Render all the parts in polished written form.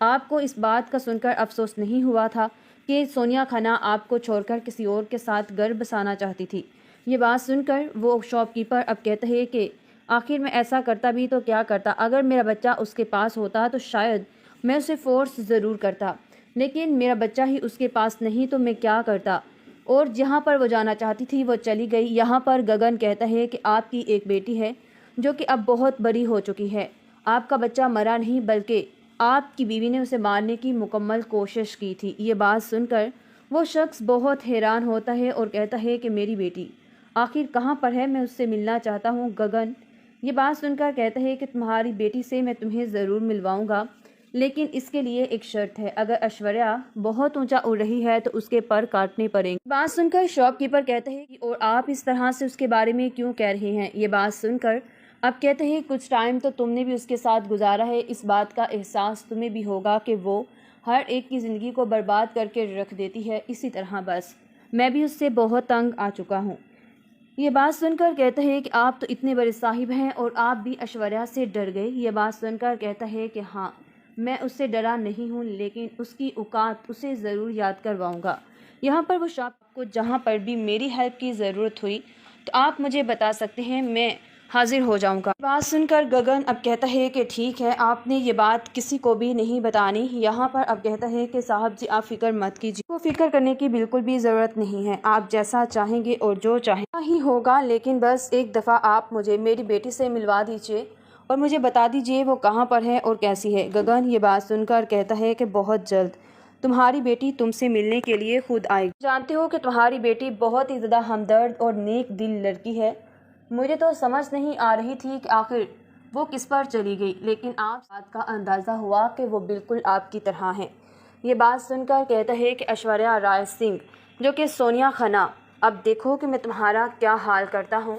آپ کو اس بات کا سن کر افسوس نہیں ہوا تھا کہ سونیا کھنہ آپ کو چھوڑ کر کسی اور کے ساتھ گھر بسانا چاہتی تھی؟ یہ بات سن کر وہ شاپ کیپر اب کہتا ہے کہ آخر میں ایسا کرتا بھی تو کیا کرتا، اگر میرا بچہ اس کے پاس ہوتا تو شاید میں اسے فورس ضرور کرتا، لیکن میرا بچہ ہی اس کے پاس نہیں تو میں کیا کرتا، اور جہاں پر وہ جانا چاہتی تھی وہ چلی گئی۔ یہاں پر گگن کہتا ہے کہ آپ کی ایک بیٹی ہے جو کہ اب بہت بڑی ہو چکی ہے، آپ کا بچہ مرا نہیں بلکہ آپ کی بیوی نے اسے مارنے کی مکمل کوشش کی تھی۔ یہ بات سن کر وہ شخص بہت حیران ہوتا ہے اور کہتا ہے کہ میری بیٹی آخر کہاں پر ہے، میں اس سے ملنا چاہتا ہوں۔ گگن یہ بات سن کر کہتا ہے کہ تمہاری بیٹی سے میں تمہیں ضرور ملواؤں گا، لیکن اس کے لیے ایک شرط ہے، اگر ایشوریا بہت اونچا اڑ رہی ہے تو اس کے پر کاٹنے پڑیں گے۔ بات سن کر شاپ کیپر کہتا ہے کہ اور آپ اس طرح سے اس کے بارے میں کیوں کہہ رہے ہیں؟ یہ بات سن کر اب کہتے ہیں کچھ ٹائم تو تم نے بھی اس کے ساتھ گزارا ہے، اس بات کا احساس تمہیں بھی ہوگا کہ وہ ہر ایک کی زندگی کو برباد کر کے رکھ دیتی ہے، اسی طرح بس میں بھی اس سے بہت تنگ آ چکا ہوں۔ یہ بات سن کر کہتا ہے کہ آپ تو اتنے بڑے صاحب ہیں اور آپ بھی ایشوریا سے ڈر گئے۔ یہ بات سن کر کہتا ہے کہ ہاں، میں اس سے ڈرا نہیں ہوں، لیکن اس کی اوقات اسے ضرور یاد کرواؤں گا۔ یہاں پر وہ شاپ کو جہاں پر بھی میری ہیلپ کی ضرورت ہوئی تو آپ مجھے بتا سکتے ہیں، میں حاضر ہو جاؤں گا۔ بات سن کر گگن اب کہتا ہے کہ ٹھیک ہے، آپ نے یہ بات کسی کو بھی نہیں بتانی۔ یہاں پر اب کہتا ہے کہ صاحب جی آپ فکر مت کیجیے، کو فکر کرنے کی بالکل بھی ضرورت نہیں ہے، آپ جیسا چاہیں گے اور جو چاہیں ہی ہوگا، لیکن بس ایک دفعہ آپ مجھے میری بیٹی سے ملوا دیجیے اور مجھے بتا دیجیے وہ کہاں پر ہے اور کیسی ہے۔ گگن یہ بات سن کر کہتا ہے کہ بہت جلد تمہاری بیٹی تم سے ملنے کے لیے خود آئے گی۔ جانتے ہو کہ تمہاری بیٹی بہت ہی زیادہ ہمدرد اور نیک دل لڑکی ہے، مجھے تو سمجھ نہیں آ رہی تھی کہ آخر وہ کس پر چلی گئی، لیکن آپ بات کا اندازہ ہوا کہ وہ بالکل آپ کی طرح ہیں۔ یہ بات سن کر کہتا ہے کہ ایشوریا رائے سنگھ جو کہ سونیا کھنہ، اب دیکھو کہ میں تمہارا کیا حال کرتا ہوں۔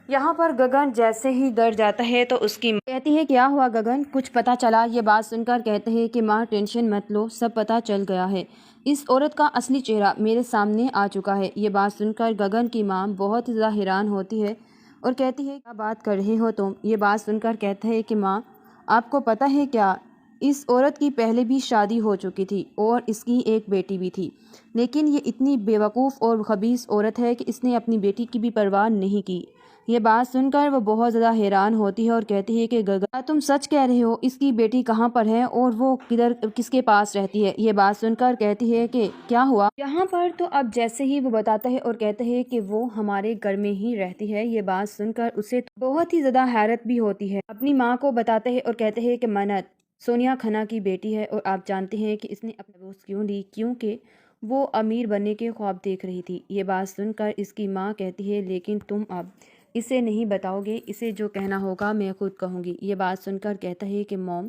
یہاں پر گگن جیسے ہی ڈر جاتا ہے تو اس کی ماں کہتی ہے کیا ہوا گگن، کچھ پتا چلا؟ یہ بات سن کر کہتے ہیں کہ ماں ٹینشن مت لو، سب پتا چل گیا ہے، اس عورت کا اصلی چہرہ میرے سامنے آ چکا ہے۔ یہ بات سن کر گگن کی ماں بہت زیادہ حیران ہوتی ہے اور کہتی ہے کیا بات کر رہے ہو تم؟ یہ بات سن کر کہتا ہے کہ ماں آپ کو پتہ ہے کیا، اس عورت کی پہلے بھی شادی ہو چکی تھی اور اس کی ایک بیٹی بھی تھی، لیکن یہ اتنی بیوقوف اور خبیث عورت ہے کہ اس نے اپنی بیٹی کی بھی پرواہ نہیں کی۔ یہ بات سن کر وہ بہت زیادہ حیران ہوتی ہے اور کہتی ہے کہ گگن تم سچ کہہ رہے ہو، اس کی بیٹی کہاں پر ہے اور وہ کدھر کس کے پاس رہتی ہے؟ یہ بات سن کر کہتی ہے کہ کیا ہوا؟ یہاں پر تو اب جیسے ہی وہ بتاتا ہے اور کہتا ہے کہ وہ ہمارے گھر میں ہی رہتی ہے۔ یہ بات سن کر اسے بہت ہی زیادہ حیرت بھی ہوتی ہے، اپنی ماں کو بتاتا ہے اور کہتے ہیں کہ منت سونیا کھنہ کی بیٹی ہے اور آپ جانتے ہیں کہ اس نے اپنا ڈیورس کیوں لی؟ کیونکہ وہ امیر بننے کے خواب دیکھ رہی تھی۔ یہ بات سن کر اس کی ماں کہتی ہے لیکن تم اب اسے نہیں بتاؤ گے، اسے جو کہنا ہوگا میں خود کہوں گی۔ یہ بات سن کر کہتا ہے کہ موم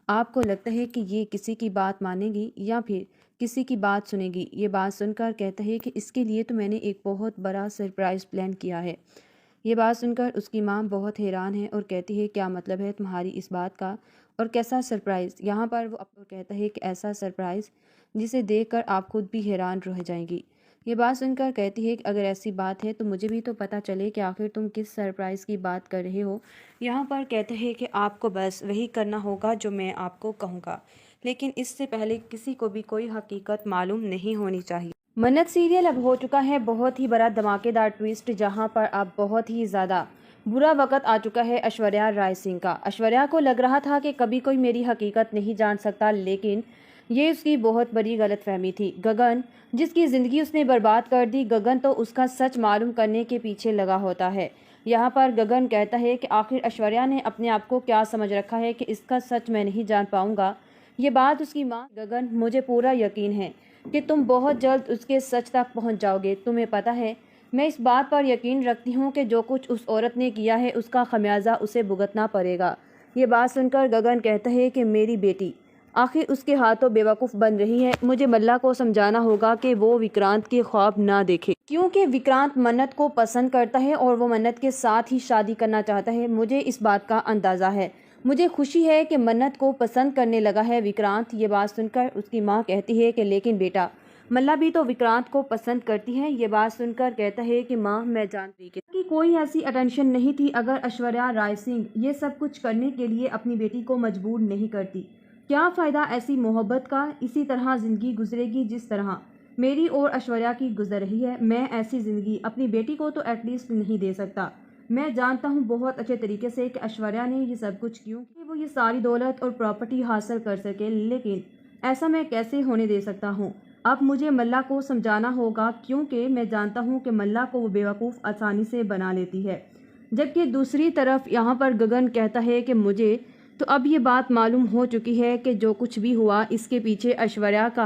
آپ کو لگتا ہے کہ یہ کسی کی بات مانے گی یا پھر کسی کی بات سنے گی؟ یہ بات سن کر کہتا ہے کہ اس کے لیے تو میں نے ایک بہت بڑا سرپرائز پلان کیا ہے۔ یہ بات سن کر اس کی ماں بہت حیران ہے اور کہتی ہے کیا مطلب ہے تمہاری اس بات کا اور کیسا سرپرائز؟ یہاں پر وہ کہتا ہے کہ ایسا سرپرائز جسے دیکھ کر آپ خود بھی حیران رہ جائیں گی۔ یہ بات سن کر کہتی ہے کہ اگر ایسی بات ہے تو مجھے بھی تو پتہ چلے کہ آخر تم کس سرپرائز کی بات کر رہے ہو۔ یہاں پر کہتے ہیں کہ آپ کو بس وہی کرنا ہوگا جو میں آپ کو کہوں گا، لیکن اس سے پہلے کسی کو بھی کوئی حقیقت معلوم نہیں ہونی چاہیے۔ منت سیریل اب ہو چکا ہے بہت ہی بڑا دھماکے دار ٹویسٹ، جہاں پر اب بہت ہی زیادہ برا وقت آ چکا ہے ایشوریا رائے سنگھ کا۔ ایشوریا کو لگ رہا تھا کہ کبھی کوئی میری حقیقت نہیں جان سکتا، لیکن یہ اس کی بہت بڑی غلط فہمی تھی۔ گگن جس کی زندگی اس نے برباد کر دی، گگن تو اس کا سچ معلوم کرنے کے پیچھے لگا ہوتا ہے۔ یہاں پر گگن کہتا ہے کہ آخر ایشوریا نے اپنے آپ کو کیا سمجھ رکھا ہے کہ اس کا سچ میں نہیں جان پاؤں گا۔ یہ بات اس کی ماں گگن مجھے پورا یقین ہے کہ تم بہت جلد اس کے سچ تک پہنچ جاؤ گے، تمہیں پتہ ہے میں اس بات پر یقین رکھتی ہوں کہ جو کچھ اس عورت نے کیا ہے اس کا خمیازہ اسے بھگتنا پڑے گا۔ یہ بات سن کر گگن کہتا ہے کہ میری بیٹی آخر اس کے ہاتھوں بیوقوف بن رہی ہے، مجھے ملا کو سمجھانا ہوگا کہ وہ وکرانت کے خواب نہ دیکھے، کیونکہ وکرانت منت کو پسند کرتا ہے اور وہ منت کے ساتھ ہی شادی کرنا چاہتا ہے۔ مجھے اس بات کا اندازہ ہے، مجھے خوشی ہے کہ منت کو پسند کرنے لگا ہے وکرانت۔ یہ بات سن کر اس کی ماں کہتی ہے کہ لیکن بیٹا ملا بھی تو وکرانت کو پسند کرتی ہے۔ یہ بات سن کر کہتا ہے کہ ماں میں جانتی کہ کوئی ایسی اٹینشن نہیں تھی، اگر ایشوریا رائے سنگھ یہ سب کچھ کرنے کے لیے اپنی بیٹی کو مجبور نہیں کرتی کیا فائدہ ایسی محبت کا؟ اسی طرح زندگی گزرے گی جس طرح میری اور ایشوریا کی گزر رہی ہے۔ میں ایسی زندگی اپنی بیٹی کو تو ایٹ لیسٹ نہیں دے سکتا۔ میں جانتا ہوں بہت اچھے طریقے سے کہ ایشوریا نے یہ سب کچھ کیوں کہ وہ یہ ساری دولت اور پراپرٹی حاصل کر سکے، لیکن ایسا میں کیسے ہونے دے سکتا ہوں؟ اب مجھے ملا کو سمجھانا ہوگا، کیونکہ میں جانتا ہوں کہ ملا کو وہ بیوقوف آسانی سے بنا لیتی ہے۔ جبکہ دوسری طرف یہاں پر گگن کہتا ہے کہ مجھے تو اب یہ بات معلوم ہو چکی ہے کہ جو کچھ بھی ہوا اس کے پیچھے ایشوریا کا